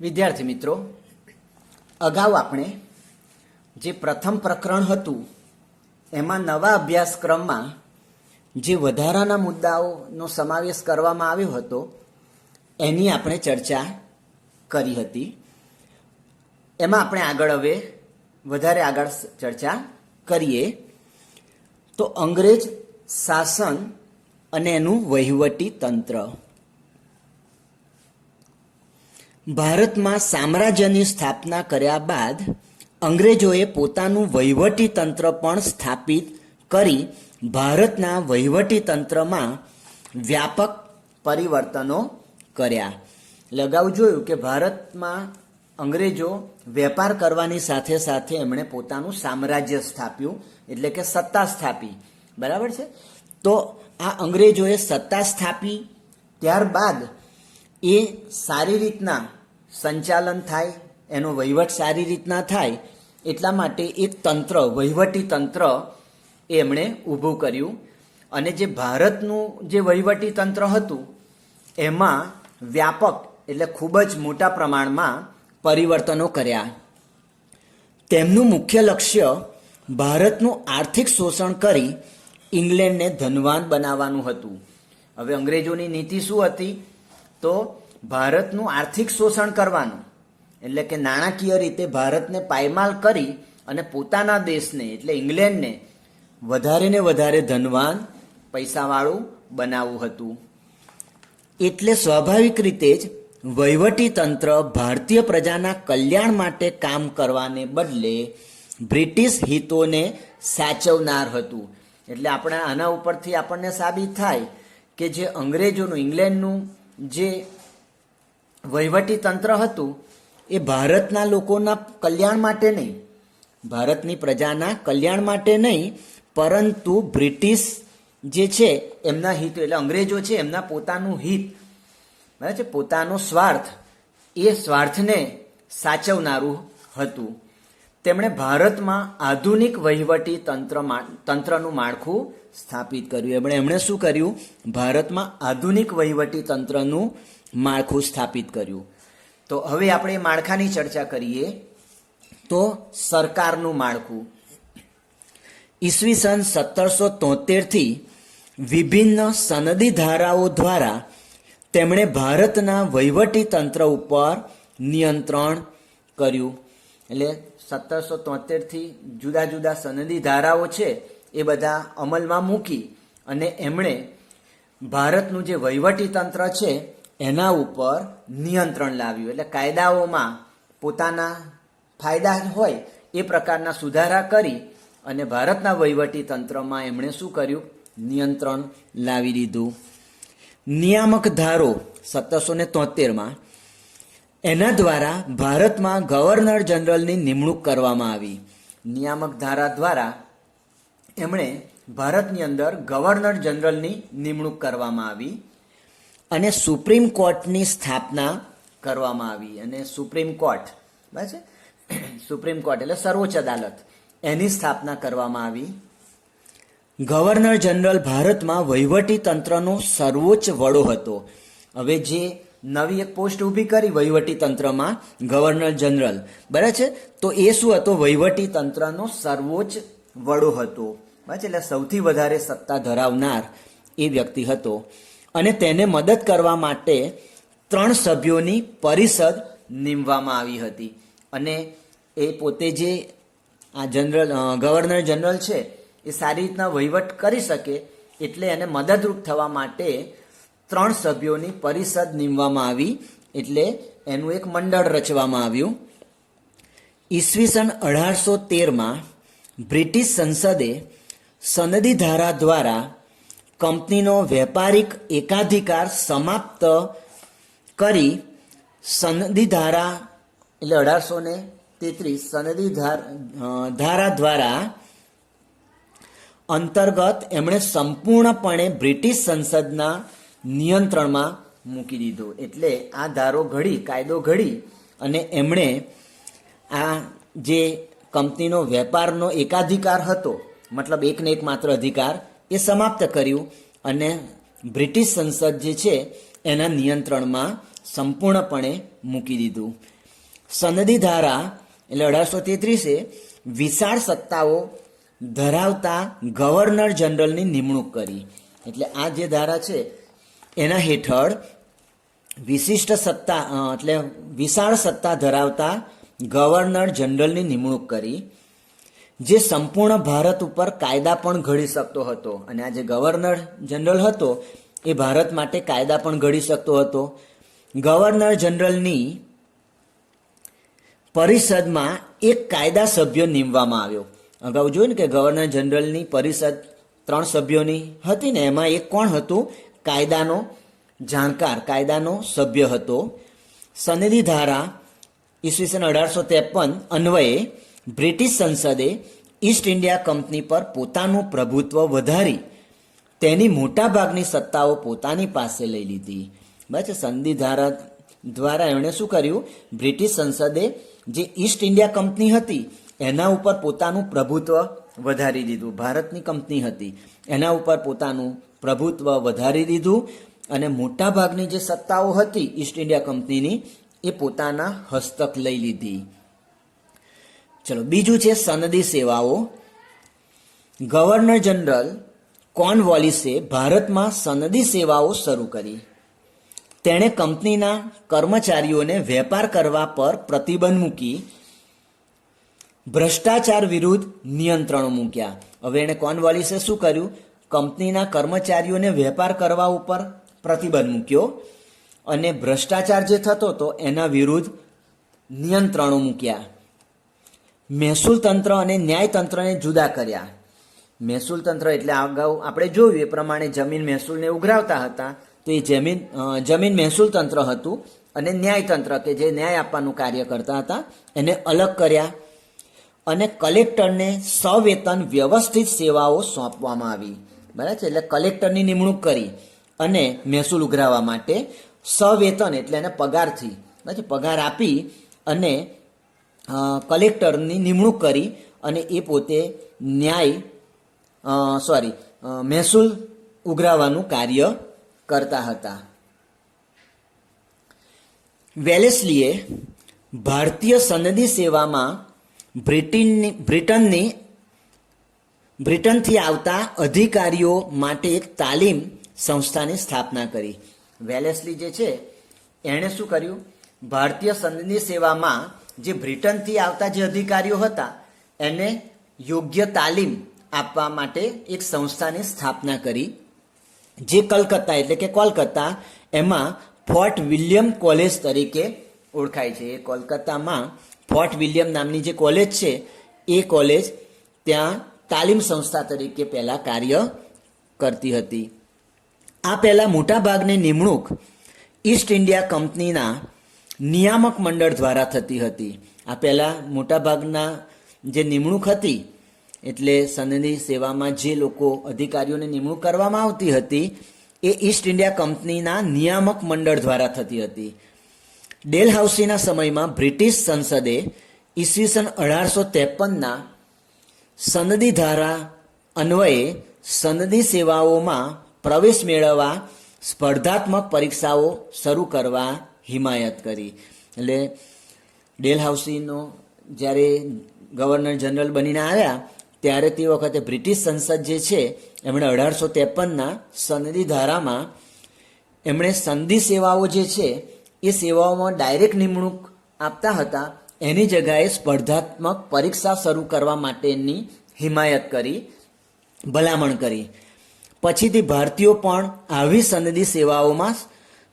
વિદ્યાર્થી મિત્રો, અગાઉ આપણે જે પ્રથમ પ્રકરણ હતું એમાં નવા અભ્યાસક્રમમાં જે વધારાના મુદ્દાઓનો સમાવેશ કરવામાં આવ્યો હતો એની આપણે ચર્ચા કરી હતી. એમાં આપણે હવે વધારે આગળ ચર્ચા કરીએ તો અંગ્રેજ શાસન અને એનું વહીવટી તંત્ર. ભારતમાં સામ્રાજ્યની સ્થાપના કર્યા બાદ અંગ્રેજોએ પોતાનું વહીવટી તંત્ર પણ સ્થાપિત કરી ભારતના વહીવટી તંત્રમાં વ્યાપક પરિવર્તનો કર્યા. એટલે અગાઉ જોયું કે ભારતમાં અંગ્રેજો વેપાર કરવાની સાથે સાથે એમણે પોતાનું સામ્રાજ્ય સ્થાપ્યું, એટલે કે સત્તા સ્થાપી. બરાબર છે. તો આ અંગ્રેજોએ સત્તા સ્થાપી ત્યારબાદ એ સારી રીતના સંચાલન થાય, એનો વહીવટ સારી રીતના થાય એટલા માટે એક તંત્ર, વહીવટી તંત્ર એમણે ઊભું કર્યું. અને જે ભારતનું જે વહીવટી તંત્ર હતું એમાં વ્યાપક એટલે ખૂબ જ મોટા પ્રમાણમાં પરિવર્તનો કર્યા. તેમનું મુખ્ય લક્ષ્ય ભારતનું આર્થિક શોષણ કરી ઇંગ્લેન્ડને ધનવાન બનાવવાનું હતું. હવે અંગ્રેજોની નીતિ શું હતી? તો ભારતનું આર્થિક શોષણ કરવાનું, એટલે કે નાણાકીય રીતે ભારતને પાયમાલ કરી અને પોતાના દેશને એટલે ઇંગ્લેન્ડને વધારે ને વધારે ધનવાન, પૈસાવાળું બનાવવું હતું. એટલે સ્વાભાવિક રીતે જ વહીવટી તંત્ર ભારતીય પ્રજાના કલ્યાણ માટે કામ કરવાને બદલે બ્રિટિશ હિતોને સાચવનાર હતું. એટલે આપણે આના ઉપરથી આપણને સાબિત થાય કે જે અંગ્રેજોનું, ઇંગ્લેન્ડનું જે વહીવટી તંત્ર હતું એ ભારતના લોકોના કલ્યાણ માટે નહીં, ભારતની પ્રજાના કલ્યાણ માટે નહીં, પરંતુ બ્રિટિશ જે છે એમના હિત, એટલે અંગ્રેજો છે એમના પોતાનું હિત, બરાબર છે, પોતાનો સ્વાર્થ, એ સ્વાર્થને સાચવનારું હતું. તેમણે ભારતમાં આધુનિક વહીવટી તંત્રનું માળખું સ્થાપિત કર્યું. એમણે શું કર્યું? ભારતમાં આધુનિક વહીવટી તંત્રનું માળખું સ્થાપિત કર્યું. તો હવે આપણે માળખાની ચર્ચા કરીએ. તો સરકારનું માળખું ઈસવીસન 1773થી વિભિન્ન સનદી ધારાઓ દ્વારા તેમણે ભારતના વહીવટી તંત્ર ઉપર નિયંત્રણ કર્યું. એટલે 1773થી જુદા જુદા સનદી ધારાઓ છે એ બધા અમલમાં મૂકી અને એમણે ભારતનું જે વહીવટી તંત્ર છે એના ઉપર નિયંત્રણ લાવ્યું. એટલે કાયદાઓમાં પોતાના ફાયદા હોય એ પ્રકારના સુધારા કરી અને ભારતના વહીવટી તંત્રમાં એમણે શું કર્યું? નિયંત્રણ લાવી દીધું. નિયામક ધારો 1773માં એના દ્વારા ભારતમાં ગવર્નર જનરલની નિમણૂક કરવામાં આવી. નિયામક ધારા દ્વારા એમણે ભારતની અંદર ગવર્નર જનરલની નિમણૂક કરવામાં આવી અને સુપ્રીમ કોર્ટની સ્થાપના કરવામાં આવી. અને સુપ્રીમ કોર્ટ, બરાબર છે, સુપ્રીમ કોર્ટ એટલે સર્વોચ્ચ અદાલત, એની સ્થાપના કરવામાં આવી. ગવર્નર જનરલ ભારતમાં વહીવટી તંત્રનો સર્વોચ્ચ વડો હતો. હવે જે નવી એક પોસ્ટ ઊભી કરી વહીવટી તંત્રમાં, ગવર્નર જનરલ, બરાબર છે, તો એ શું હતો? વહીવટી તંત્રનો સર્વોચ્ચ વડો હતો. બરાબર છે, એટલે સૌથી વધારે સત્તા ધરાવનાર એ વ્યક્તિ હતો. અને તેને મદદ કરવા માટે 3 સભ્યોની પરિષદ નીમવામાં આવી હતી. અને એ પોતે જે આ ગવર્નર જનરલ છે એ સારી રીતના વહીવટ કરી શકે એટલે એને મદદરૂપ થવા માટે 3 સભ્યોની પરિષદ નીમવામાં આવી. એટલે એનું એક મંડળ રચવામાં આવ્યું. ઈસવીસન 1813માં બ્રિટિશ સંસદે સનદી ધારા દ્વારા કંપનીનો વેપારિક એકાધિકાર સમાપ્ત કરી સનદી ધારા એટલે 1833 સનદી ધારા દ્વારા અંતર્ગત એમણે સંપૂર્ણપણે બ્રિટિશ સંસદના નિયંત્રણમાં મૂકી દીધો. એટલે આ ધારો ઘડી, કાયદો ઘડી અને એમણે આ જે કંપનીનો વેપારનો એકાધિકાર હતો, મતલબ એકને એક માત્ર અધિકાર, એ સમાપ્ત કર્યું અને બ્રિટિશ સંસદ જે છે એના નિયંત્રણમાં સંપૂર્ણપણે મૂકી દીધું. સનદી ધારા એટલે 1833 વિશાળ સત્તાઓ ધરાવતા ગવર્નર જનરલની નિમણૂક કરી. એટલે આ જે ધારા છે એના હેઠળ વિશિષ્ટ સત્તા એટલે વિશાળ સત્તા ધરાવતા ગવર્નર જનરલની નિમણૂક કરી, જે સંપૂર્ણ ભારત ઉપર કાયદા પણ ઘડી શકતો હતો. અને આ જે ગવર્નર જનરલ હતો એ ભારત માટે કાયદા પણ ઘડી શકતો હતો. ગવર્નર જનરલની પરિષદમાં એક કાયદા સભ્ય નીમવામાં આવ્યો. અગાઉ જોયું ને કે ગવર્નર જનરલની પરિષદ 3 સભ્યોની હતી ને, એમાં એક કોણ હતું? કાયદાનો જાણકાર, કાયદાનો સભ્ય હતો. સનદી ધારા ઈસવીસન 1853 અન્વયે બ્રિટિશ સંસદે ઈસ્ટ ઇન્ડિયા કંપની પર પોતાનું પ્રભુત્વ વધારી તેની મોટાભાગની સત્તાઓ પોતાની પાસે લઈ લીધી. બરાબર છે. સંધિ ધારા દ્વારા એમણે શું કર્યું? બ્રિટિશ સંસદે જે ઈસ્ટ ઇન્ડિયા કંપની હતી એના ઉપર પોતાનું પ્રભુત્વ વધારી દીધું. ભારતની કંપની હતી એના ઉપર પોતાનું પ્રભુત્વ વધારી દીધું અને મોટાભાગની જે સત્તાઓ હતી ઈસ્ટ ઇન્ડિયા કંપનીની એ પોતાના હસ્તક લઈ લીધી. ચલો, બીજું છે સનદી સેવાઓ. ગવર્નર જનરલ કોર્નવોલિસે ભારતમાં સનદી સેવાઓ શરૂ કરી. તેણે કંપનીના કર્મચારીઓને વેપાર કરવા પર પ્રતિબંધ મૂકી ભ્રષ્ટાચાર વિરુદ્ધ નિયંત્રણો મૂક્યા. હવે એણે કોર્નવોલિસે શું કર્યું? કંપનીના કર્મચારીઓને વેપાર કરવા ઉપર પ્રતિબંધ મૂક્યો અને ભ્રષ્ટાચાર જે થતો હતો એના વિરુદ્ધ નિયંત્રણો મૂક્યા. મહેસૂલ તંત્ર અને ન્યાય તંત્રને જુદા કર્યા. મહેસૂલ તંત્ર એટલે અગાઉ આપણે જોયું એ પ્રમાણે જમીન મહેસૂલને ઉઘરાવતા હતા, તો એ જમીન મહેસૂલ તંત્ર હતું. અને ન્યાય તંત્ર કે જે ન્યાય આપવાનું કાર્ય કરતા હતા એને અલગ કર્યા. અને કલેક્ટરને સવેતન વ્યવસ્થિત સેવાઓ સોંપવામાં આવી. બરાબર છે. એટલે કલેક્ટરની નિમણૂક કરી અને મહેસૂલ ઉઘરાવવા માટે સવેતન એટલે એને પગારથી, બરાબર છે, પગાર આપી અને કલેક્ટરની નિમણૂક કરી અને એ પોતે મહેસૂલ ઉઘરાવવાનું કાર્ય કરતા હતા. વેલેસ્લીએ ભારતીય સનદી સેવામાં બ્રિટનથી આવતા અધિકારીઓ માટે એક તાલીમ સંસ્થાની સ્થાપના કરી. વેલેસ્લી જે છે એણે શું કર્યું? ભારતીય સનદી સેવામાં જે બ્રિટનથી આવતા જે અધિકારીઓ હતા એને યોગ્ય તાલીમ આપવા માટે એક સંસ્થાની સ્થાપના કરી, જે કલકત્તા એટલે કે કોલકાતા એમાં ફોર્ટ વિલિયમ કોલેજ તરીકે ઓળખાય છે. એ કોલકાતામાં ફોર્ટ વિલિયમ નામની જે કોલેજ છે એ કોલેજ ત્યાં તાલીમ સંસ્થા તરીકે પહેલાં કાર્ય કરતી હતી. આ પહેલાં મોટાભાગની નિમણૂક ઈસ્ટ ઇન્ડિયા કંપનીના નિયામક મંડળ દ્વારા થતી હતી. આ પહેલાં મોટાભાગના જે નિમણૂક હતી એટલે સનદી સેવામાં જે લોકો અધિકારીઓની નિમણૂક કરવામાં આવતી હતી એ ઈસ્ટ ઇન્ડિયા કંપનીના નિયામક મંડળ દ્વારા થતી હતી. ડેલહાઉસીના સમયમાં બ્રિટિશ સંસદે ઈસવીસન 1853ના સનદી ધારા અન્વયે સનદી સેવાઓમાં પ્રવેશ મેળવવા સ્પર્ધાત્મક પરીક્ષાઓ શરૂ કરવા હિમાયત કરી. એટલે ડેલહાઉસીનો જ્યારે ગવર્નર જનરલ બનીને આવ્યા ત્યારે તે વખતે બ્રિટિશ સંસદ જે છે એમણે 1853ના સનદી ધારામાં એમણે સંધિ સેવાઓ જે છે એ સેવાઓમાં ડાયરેક્ટ નિમણૂક આપતા હતા, એની જગ્યાએ સ્પર્ધાત્મક પરીક્ષા શરૂ કરવા માટેની હિમાયત કરી, ભલામણ કરી. પછીથી ભારતીયો પણ આવી સનદી સેવાઓમાં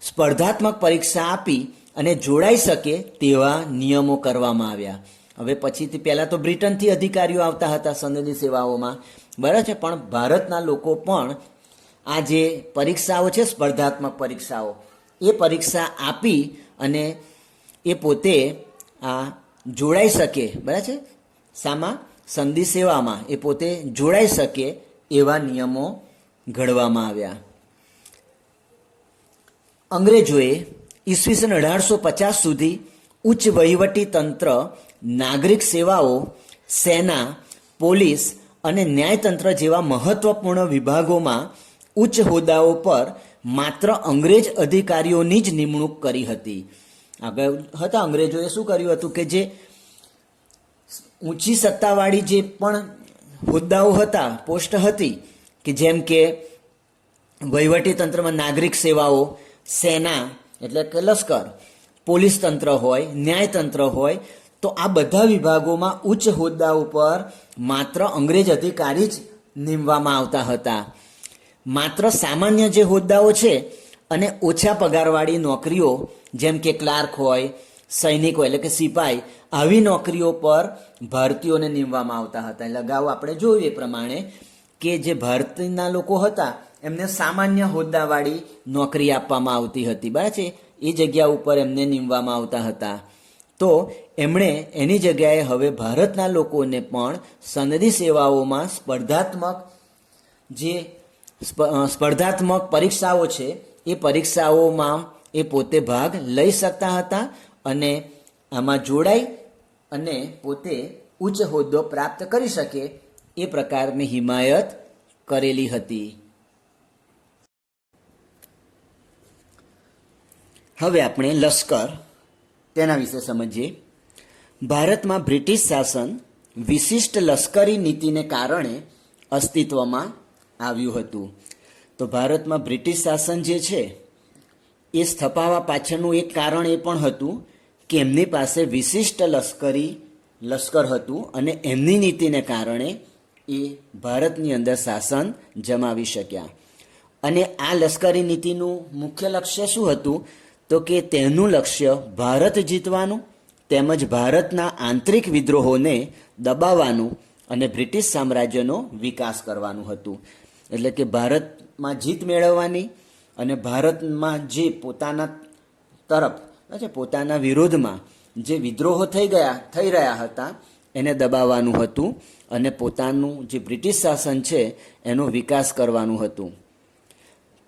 સ્પર્ધાત્મક પરીક્ષા આપી અને જોડાઈ શકે તેવા નિયમો કરવામાં આવ્યા. હવે પછીથી પહેલાં તો બ્રિટનથી અધિકારીઓ આવતા હતા સનદી સેવાઓમાં, બરાબર છે, પણ ભારતના લોકો પણ આ જે પરીક્ષાઓ છે સ્પર્ધાત્મક પરીક્ષાઓ એ પરીક્ષા આપી અને એ પોતે આ જોડાઈ શકે, બરાબર છે, શામાં? સંધિ સેવામાં એ પોતે જોડાઈ શકે એવા નિયમો ઘડવામાં આવ્યા. અંગ્રેજોએ ઈસવીસન 1850 સુધી ઉચ્ચ વહીવટી તંત્ર, નાગરિક સેવાઓ, સેના, પોલીસ અને ન્યાયતંત્ર જેવા મહત્વપૂર્ણ વિભાગોમાં ઉચ્ચ હોદ્દાઓ પર માત્ર અંગ્રેજ અધિકારીઓની જ નિમણૂક કરી હતી. આગળ હતા અંગ્રેજોએ શું કર્યું હતું કે જે ઊંચી સત્તાવાળી જે પણ હોદ્દાઓ હતા, પોસ્ટ હતી, કે જેમ કે વહીવટી તંત્રમાં નાગરિક સેવાઓ, સેના એટલે કે લશ્કર, પોલીસ તંત્ર હોય, ન્યાયતંત્ર હોય, તો આ બધા વિભાગોમાં ઉચ્ચ હોદ્દા ઉપર માત્ર અંગ્રેજ અધિકારી જ નીમવામાં આવતા હતા. માત્ર સામાન્ય જે હોદ્દાઓ છે અને ઓછા પગારવાળી નોકરીઓ જેમ કે ક્લાર્ક હોય, સૈનિક હોય એટલે કે સિપાઈ, આવી નોકરીઓ પર ભારતીયોને નીમવામાં આવતા હતા. એટલે અગાઉ આપણે જોયું એ પ્રમાણે કે જે ભારતના લોકો હતા એમને સામાન્ય હોદ્દાવાળી નોકરી આપવામાં આવતી હતી, બરાબર છે, એ જગ્યા ઉપર એમને નીમવામાં આવતા હતા. તો એમણે એની જગ્યાએ હવે ભારતના લોકોને પણ સનદી સેવાઓમાં સ્પર્ધાત્મક પરીક્ષાઓ છે એ પરીક્ષાઓમાં એ પોતે ભાગ લઈ શકતા હતા અને આમાં જોડાઈ અને પોતે ઉચ્ચ હોદ્દો પ્રાપ્ત કરી શકે એ પ્રકારની હિમાયત કરેલી હતી. હવે આપણે લશ્કર તેના વિશે સમજીએ. ભારતમાં બ્રિટિશ શાસન વિશિષ્ટ લશ્કરી નીતિને કારણે અસ્તિત્વમાં આવ્યું હતું. તો ભારતમાં બ્રિટિશ શાસન જે છે એ સ્થપાવવા પાછળનું એક કારણ એ પણ હતું કે એમની પાસે વિશિષ્ટ લશ્કર હતું અને એમની નીતિને કારણે એ ભારતની અંદર શાસન જમાવી શક્યા. અને આ લશ્કરી નીતિનું મુખ્ય લક્ષ્ય શું હતું? તો કે તેનું લક્ષ્ય ભારત જીતવાનું તેમજ ભારતના આંતરિક વિદ્રોહોને દબાવવાનું અને બ્રિટિશ સામ્રાજ્યનો વિકાસ કરવાનું હતું. એટલે કે ભારતમાં જીત મેળવવાની અને ભારતમાં જે પોતાના તરફ પોતાના વિરોધમાં જે વિદ્રોહો થઈ રહ્યા હતા એને દબાવવાનું હતું અને પોતાનું જે બ્રિટિશ શાસન છે એનો વિકાસ કરવાનું હતું.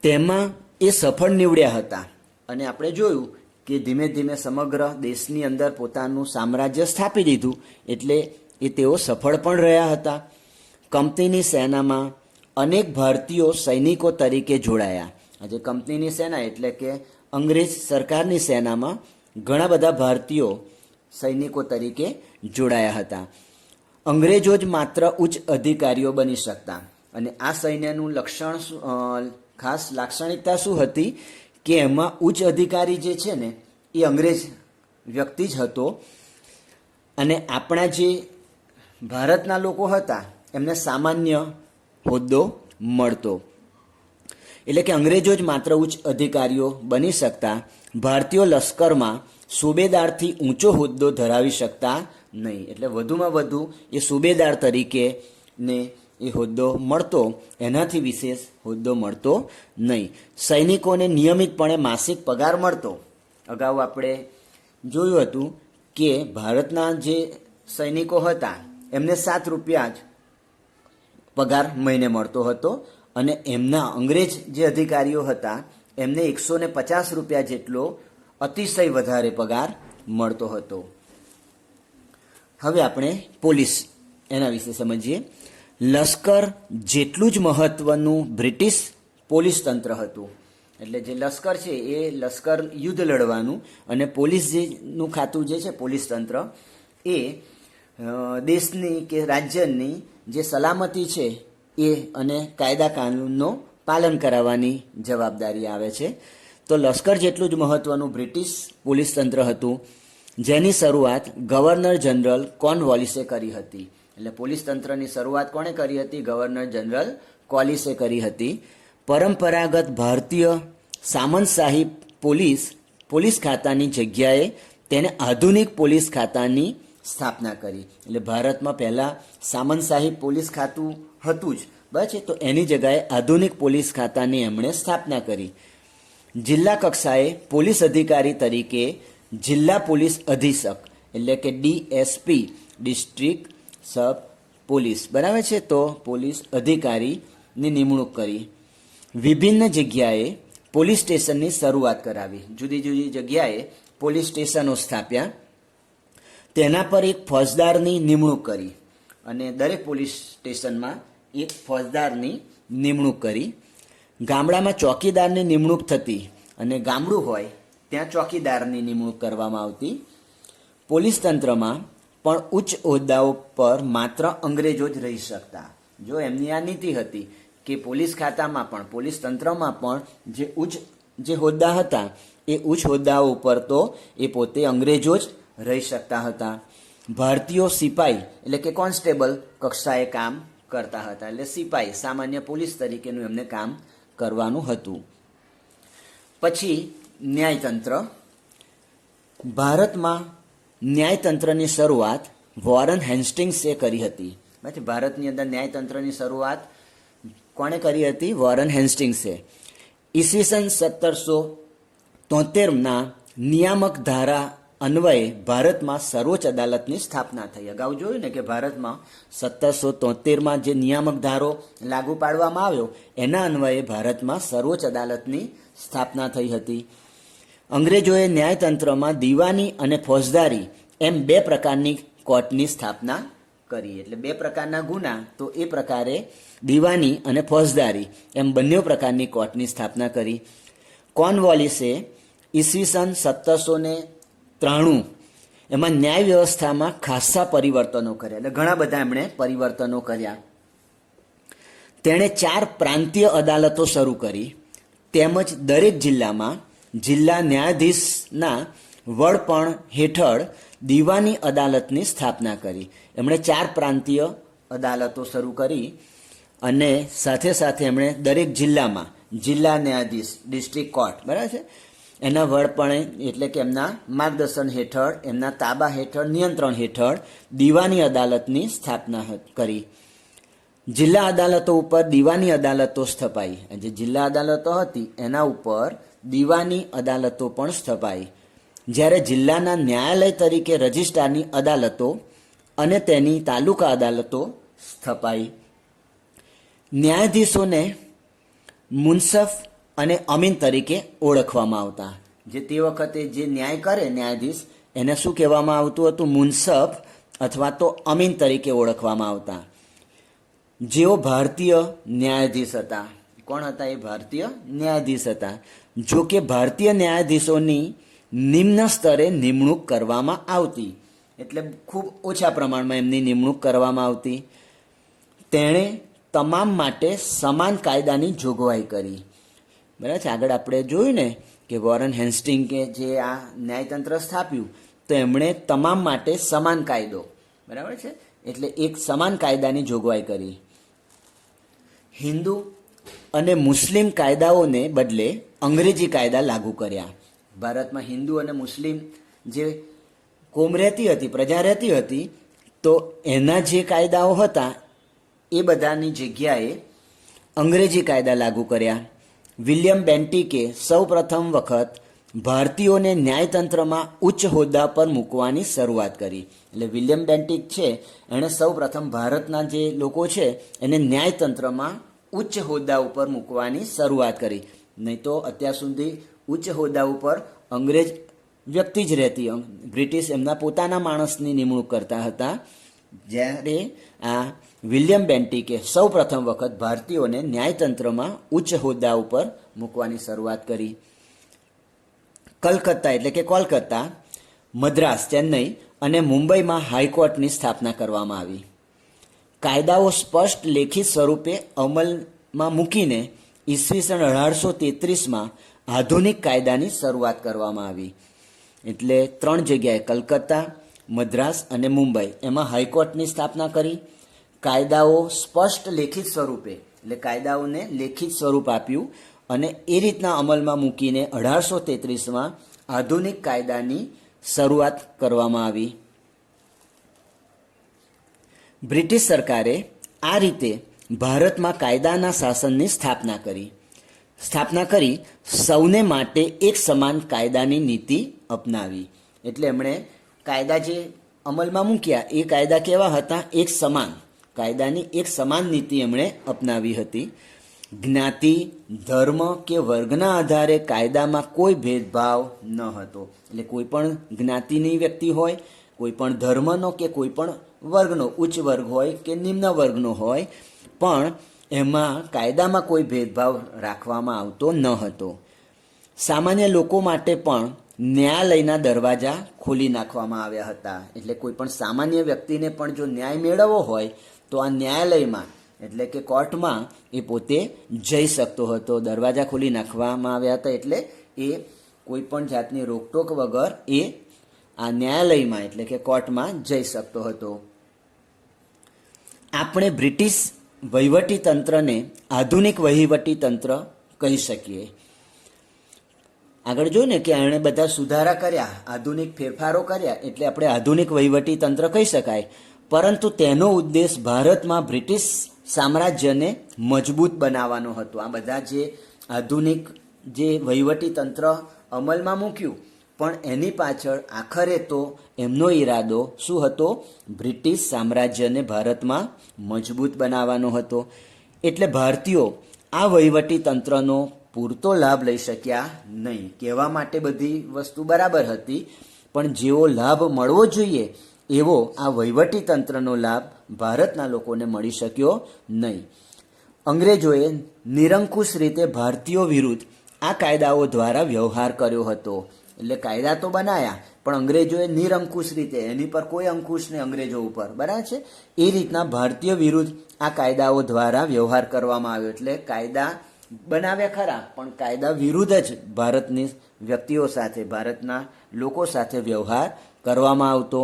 તેમાં એ સફળ નીવડ્યા હતા અને આપણે જોયું કે ધીમે ધીમે સમગ્ર દેશની અંદર પોતાનું સામ્રાજ્ય સ્થાપી દીધું, એટલે એ તેઓ સફળ પણ રહ્યા હતા. કંપનીની સેનામાં અનેક ભારતીયો સૈનિકો તરીકે જોડાયા. આજે કંપનીની સેના એટલે કે અંગ્રેજ સરકારની સેનામાં ઘણા બધા ભારતીયો સૈનિકો તરીકે જોડાયા હતા. અંગ્રેજો જ માત્ર ઉચ્ચ અધિકારીઓ બની શકતા અને આ સૈન્યનું ખાસ લાક્ષણિકતા શું હતી કે એમાં ઉચ્ચ અધિકારી જે છે ને એ અંગ્રેજ વ્યક્તિ જ હતો અને આપણા જે ભારતના લોકો હતા એમને સામાન્ય હોદ્દો મળતો. એટલે કે અંગ્રેજો જ માત્ર ઉચ્ચ અધિકારીઓ બની શકતા. ભારતીયો લશ્કરમાં સુબેદારથી ઊંચો હોદ્દો ધરાવી શકતા નહીં. એટલે વધુમાં વધુ એ સુબેદાર તરીકે ને એ હોદ્દો મળતો, એનાથી વિશેષ હોદ્દો મળતો નહીં. સૈનિકોને નિયમિતપણે માસિક પગાર મળતો. અગાઉ આપણે જોયું હતું કે ભારતના જે સૈનિકો હતા એમને 7 રૂપિયા જ પગાર મહિને મળતો હતો અને એમના અંગ્રેજ જે અધિકારીઓ હતા એમને 150 રૂપિયા જેટલો અતિશય વધારે પગાર મળતો હતો. હવે આપણે પોલીસ એના વિશે સમજીએ. લશ્કર જેટલું જ મહત્વનું બ્રિટિશ પોલીસ તંત્ર હતું. એટલે જે લશ્કર છે એ લશ્કર યુદ્ધ લડવાનું અને પોલીસ જેનું ખાતું જે છે પોલીસ તંત્ર એ દેશની કે રાજ્યની જે સલામતી છે એ અને કાયદા કાનૂનનો પાલન કરાવવાની જવાબદારી આવે છે. તો લશ્કર જેટલું જ મહત્વનું બ્રિટિશ પોલીસ તંત્ર હતું, જેની શરૂઆત ગવર્નર જનરલ કોર્નવોલિસે કરી હતી. એટલે પોલીસ તંત્રની શરૂઆત કોણે કરી હતી? ગવર્નર જનરલ કોલિસે કરી હતી. પરંપરાગત ભારતીય સામંતશાહી પોલીસ ખાતાની જગ્યાએ તેને આધુનિક પોલીસ ખાતાની સ્થાપના કરી. એટલે ભારતમાં પહેલાં સામંતશાહી પોલીસ ખાતું હતું જ, બરાબર છે, તો એની જગ્યાએ આધુનિક પોલીસ ખાતાની એમણે સ્થાપના કરી. જિલ્લા કક્ષાએ પોલીસ અધિકારી તરીકે જિલ્લા પોલીસ અધિક્ષક એટલે કે DSP ડિસ્ટ્રિક્ટ સબ પોલીસ, બરાબર છે, તો પોલીસ અધિકારીની નિમણૂક કરી. વિભિન્ન જગ્યાએ પોલીસ સ્ટેશનની શરૂઆત કરાવી. જુદી જુદી જગ્યાએ પોલીસ સ્ટેશનો સ્થાપ્યા. તેના પર એક ફોજદારની નિમણૂક કરી અને દરેક પોલીસ સ્ટેશનમાં એક ફોજદારની નિમણૂક કરી. ગામડામાં ચોકીદારની નિમણૂક થતી અને ગામડું હોય ત્યાં ચોકીદારની નિમણૂક કરવામાં આવતી. પોલીસ તંત્રમાં પણ ઉચ્ચ હોદ્દાઓ પર માત્ર અંગ્રેજો જ રહી શકતા. જો એમની આ નીતિ હતી કે પોલીસ ખાતામાં પણ પોલીસ તંત્રમાં પણ જે હોદ્દા હતા એ ઉચ્ચ હોદ્દાઓ ઉપર તો એ પોતે અંગ્રેજો જ રહી શકતા હતા. ભારતીયો સિપાઈ એટલે કે કોન્સ્ટેબલ કક્ષાએ કામ કરતા હતા. એટલે સિપાઈ સામાન્ય પોલીસ તરીકેનું એમને કામ કરવાનું હતું. પછી ન્યાયતંત્ર. ભારતમાં ન્યાયતંત્રની શરૂઆત વોરન હેસ્ટિંગ્સે કરી હતી. ભારતની અંદર ન્યાયતંત્રની શરૂઆત કોણે કરી હતી? વોરન હેસ્ટિંગ્સે. ઈસવીસન 1773ના નિયામક ધારા અન્વયે ભારતમાં સર્વોચ્ચ અદાલતની સ્થાપના થઈ. અગાઉ જોયું ને કે ભારતમાં 1773માં જે નિયામક ધારો લાગુ પાડવામાં આવ્યો એના અન્વયે ભારતમાં સર્વોચ્ચ અદાલતની સ્થાપના થઈ હતી. અંગ્રેજોએ ન્યાયતંત્રમાં દીવાની અને ફોજદારી એમ બે પ્રકારની કોર્ટની સ્થાપના કરી. એટલે બે પ્રકારના ગુના તો એ પ્રકારે દીવાની અને ફોજદારી એમ બંને પ્રકારની કોર્ટની સ્થાપના કરી. કોર્નવોલિસે ઈસવીસન 1793 એમાં ન્યાય વ્યવસ્થામાં ખાસ્સા પરિવર્તનો કર્યા. એટલે ઘણા બધા એમણે પરિવર્તનો કર્યા. તેણે 4 પ્રાંતીય અદાલતો શરૂ કરી તેમજ દરેક જિલ્લામાં જિલ્લા ન્યાયાધીશના વડપણ હેઠળ દીવાની અદાલતની સ્થાપના કરી. એમણે 4 પ્રાંતીય અદાલતો શરૂ કરી અને સાથે સાથે એમણે દરેક જિલ્લામાં જિલ્લા ન્યાયાધીશ ડિસ્ટ્રિક્ટ કોર્ટ બરાબર છે એના વડપણે એટલે કે એમના માર્ગદર્શન હેઠળ એમના તાબા હેઠળ નિયંત્રણ હેઠળ દીવાની અદાલતની સ્થાપના કરી. જિલ્લા અદાલતો ઉપર દીવાની અદાલતો સ્થપાઈ. જે જિલ્લા અદાલતો હતી એના ઉપર દીવાની અદાલતો પણ સ્થપાઈ. જ્યારે જિલ્લાના ન્યાયાલય તરીકે રજિસ્ટ્રારની અદાલતો અને તેની તાલુકા અદાલતો સ્થપાઈ. ન્યાયાધીશોને મુનસફ અને અમીન તરીકે ઓળખવામાં આવતા. જે તે વખતે જે ન્યાય કરે ન્યાયાધીશ એને શું કહેવામાં આવતું હતું? મુનસફ અથવા તો અમીન તરીકે ઓળખવામાં આવતા. જેઓ ભારતીય ન્યાયાધીશ હતા. કોણ હતા? એ ભારતીય ન્યાયાધીશ હતા. જો કે ભારતીય ન્યાયાધીશોની નિમ્ન સ્તરે નિમણૂક કરવામાં આવતી. એટલે ખૂબ ઓછા પ્રમાણમાં એમની નિમણૂક કરવામાં આવતી. તેણે તમામ માટે સમાન કાયદાની જોગવાઈ કરી. બરાબર છે. આગળ આપણે જોયું ને કે વોરન હેસ્ટિંગે જે આ ન્યાયતંત્ર સ્થાપ્યું તો એમણે તમામ માટે સમાન કાયદો બરાબર છે એટલે એક સમાન કાયદાની જોગવાઈ કરી. હિન્દુ અને મુસ્લિમ કાયદાઓને બદલે અંગ્રેજી કાયદા લાગુ કર્યા. ભારતમાં હિન્દુ અને મુસ્લિમ જે કોમ રહેતી હતી પ્રજા રહેતી હતી તો એના જે કાયદાઓ હતા એ બધાની જગ્યાએ અંગ્રેજી કાયદા લાગુ કર્યા. વિલિયમ બેન્ટિકે સૌ પ્રથમ વખત ભારતીયોને ન્યાયતંત્રમાં ઉચ્ચ હોદ્દા પર મૂકવાની શરૂઆત કરી. એટલે વિલિયમ બેન્ટિક છે એણે સૌ પ્રથમ ભારતના જે લોકો છે એને ન્યાયતંત્રમાં ઉચ્ચ હોદ્દા ઉપર મૂકવાની શરૂઆત કરી. નહીં તો અત્યાર સુધી ઉચ્ચ હોદ્દા ઉપર અંગ્રેજ વ્યક્તિ જ રહેતી. બ્રિટિશ એમના પોતાના માણસની નિમણૂક કરતા હતા. જ્યારે આ વિલિયમ બેન્ટિકે સૌ પ્રથમ વખત ભારતીયોને ન્યાયતંત્રમાં ઉચ્ચ હોદ્દા ઉપર મૂકવાની શરૂઆત કરી. કલકત્તા એટલે કે કોલકાતા, મદ્રાસ, ચેન્નઈ અને મુંબઈમાં હાઈકોર્ટની સ્થાપના કરવામાં આવી. કાયદાઓ સ્પષ્ટ લેખિત સ્વરૂપે અમલમાં મૂકીને ઈસવીસન 1833માં આધુનિક કાયદાની શરૂઆત કરવામાં આવી. એટલે 3 જગ્યાએ કલકત્તા, મદ્રાસ અને મુંબઈ એમાં હાઈકોર્ટની સ્થાપના કરી. કાયદાઓ સ્પષ્ટ લેખિત સ્વરૂપે એટલે કાયદાઓને લેખિત સ્વરૂપ આપ્યું અને એ રીતના અમલમાં મૂકીને 1833માં આધુનિક કાયદાની શરૂઆત કરવામાં આવી. બ્રિટિશ સરકારે આ રીતે ભારતમાં કાયદાના શાસનની સ્થાપના કરી સૌને માટે એક સમાન કાયદાની નીતિ અપનાવી. એટલે એમણે કાયદા જે અમલમાં મૂક્યા એ કાયદા કેવા હતા? એક સમાન કાયદાની એક સમાન નીતિ એમણે અપનાવી હતી. જ્ઞાતિ, ધર્મ કે વર્ગના આધારે કાયદામાં કોઈ ભેદભાવ ન હતો. એટલે કોઈ પણ જ્ઞાતિની વ્યક્તિ હોય, કોઈ પણ ધર્મનો કે કોઈ પણ વર્ગનો, ઉચ્ચ વર્ગ હોય કે નિમ્ન વર્ગનો હોય, પણ એમાં કાયદામાં કોઈ ભેદભાવ રાખવામાં આવતો ન હતો. સામાન્ય લોકો માટે પણ ન્યાયાલયના દરવાજા ખોલી નાખવામાં આવ્યા હતા. એટલે કોઈ પણ સામાન્ય વ્યક્તિને પણ જો ન્યાય મેળવવો હોય તો આ ન્યાયાલયમાં એટલે કે કોર્ટમાં એ પોતે જઈ શકતો હતો. દરવાજા ખોલી નાખવામાં આવ્યા હતા એટલે એ કોઈ પણ જાતની રોકટોક વગર એ આ ન્યાયાલયમાં એટલે કે કોર્ટમાં જઈ શકતો હતો. આપણે બ્રિટિશ વહીવટી તંત્રને આધુનિક વહીવટી તંત્ર કહી શકીએ. આગળ જોયું ને કે એણે બધા સુધારા કર્યા, આધુનિક ફેરફારો કર્યા એટલે આપણે આધુનિક વહીવટી તંત્ર કહી શકાય. પરંતુ તેનો ઉદ્દેશ ભારતમાં બ્રિટિશ સામ્રાજ્યને મજબૂત બનાવવાનો હતો. આ બધા જે આધુનિક જે વહીવટી તંત્ર અમલમાં મૂક્યું પણ એની પાછળ આખરે તો એમનો ઈરાદો શું હતો? બ્રિટિશ સામ્રાજ્યને ભારતમાં મજબૂત બનાવવાનો હતો. એટલે ભારતીયો આ વહીવટી તંત્રનો પૂરતો લાભ લઈ શક્યા નહીં. કહેવા માટે બધી વસ્તુ બરાબર હતી પણ જેવો લાભ મળવો જોઈએ એવો આ વહીવટી તંત્રનો લાભ ભારતના લોકોને મળી શક્યો નહીં. અંગ્રેજોએ નિરંકુશ રીતે ભારતીયો વિરુદ્ધ આ કાયદાઓ દ્વારા વ્યવહાર કર્યો હતો. એટલે કાયદા તો બનાયા પણ અંગ્રેજોએ નિરંકુશ રીતે, એની પર કોઈ અંકુશ નહીં અંગ્રેજો ઉપર, બરાબર છે? એ રીતના ભારતીય વિરુદ્ધ આ કાયદાઓ દ્વારા વ્યવહાર કરવામાં આવ્યો. એટલે કાયદા બનાવ્યા ખરા પણ કાયદા વિરુદ્ધ જ ભારતની વ્યક્તિઓ સાથે, ભારતના લોકો સાથે વ્યવહાર કરવામાં આવતો.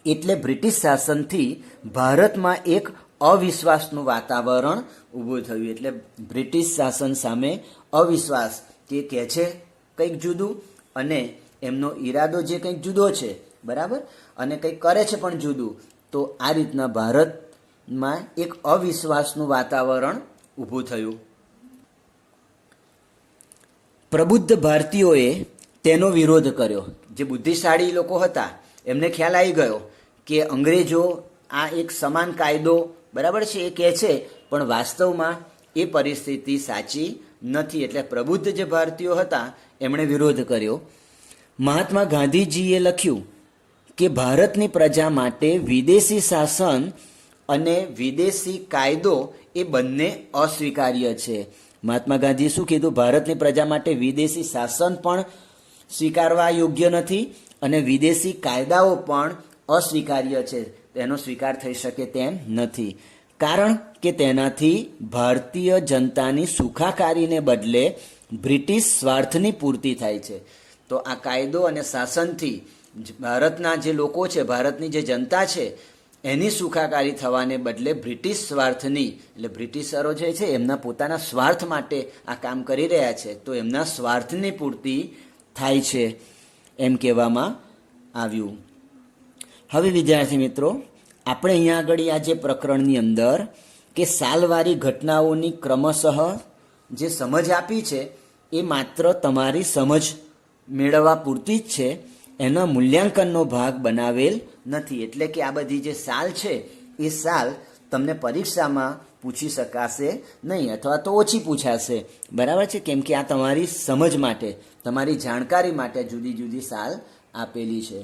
એટલે બ્રિટિશ શાસનથી ભારતમાં એક અવિશ્વાસનું વાતાવરણ ઊભું થયું. એટલે બ્રિટિશ શાસન સામે અવિશ્વાસ, કે કહે છે કંઈક જુદું અને એમનો ઈરાદો જે કંઈક જુદો છે, બરાબર, અને કંઈક કરે છે પણ જુદું. તો આ રીતના ભારતમાં એક અવિશ્વાસનું વાતાવરણ ઊભું થયું. પ્રબુદ્ધ ભારતીયોએ તેનો વિરોધ કર્યો. જે બુદ્ધિશાળી લોકો હતા એમને ખ્યાલ આવી ગયો કે અંગ્રેજો આ એક સમાન કાયદો, બરાબર છે, એ કહે છે પણ વાસ્તવમાં એ પરિસ્થિતિ સાચી નથી. એટલે પ્રબુદ્ધ જે ભારતીયો હતા એમણે વિરોધ કર્યો. મહાત્મા ગાંધીજીએ લખ્યું કે ભારતની પ્રજા માટે વિદેશી શાસન અને વિદેશી કાયદો એ બંને અસ્વીકાર્ય છે. મહાત્મા ગાંધીએ શું કીધું? ભારતની પ્રજા માટે વિદેશી શાસન પણ સ્વીકારવા યોગ્ય નથી અને વિદેશી કાયદાઓ પણ અસ્વીકાર્ય છે, તેનો સ્વીકાર થઈ શકે તેમ નથી. કારણ કે તેનાથી ભારતીય જનતાની સુખાકારીને બદલે બ્રિટિશ સ્વાર્થની પૂર્તિ થાય છે. તો આ કાયદો અને શાસનથી ભારતના જે લોકો છે, ભારતની જે જનતા છે, એની સુખાકારી થવાને બદલે બ્રિટિશ સ્વાર્થની, એટલે બ્રિટિશરો જે છે એમના પોતાના સ્વાર્થ માટે આ કામ કરી રહ્યા છે, તો એમના સ્વાર્થની પૂર્તિ થાય છે એમ કહેવામાં આવ્યું. હવે વિદ્યાર્થી મિત્રો, આપણે અહીંયા આગળ આ જે પ્રકરણની અંદર કે સાલવારી ઘટનાઓની ક્રમશઃ જે સમજ આપી છે એ માત્ર તમારી સમજ મેળવવા પૂરતી જ છે, એના મૂલ્યાંકનનો ભાગ બનાવેલ નથી. એટલે કે આ બધી જે સાલ છે એ સાલ તમને પરીક્ષામાં પૂછી શકાશે નહીં અથવા તો ઓછી પૂછાશે, બરાબર છે? કેમ કે આ તમારી સમજ માટે, તમારી જાણકારી માટે જુદી જુદી સાલ આપેલી છે.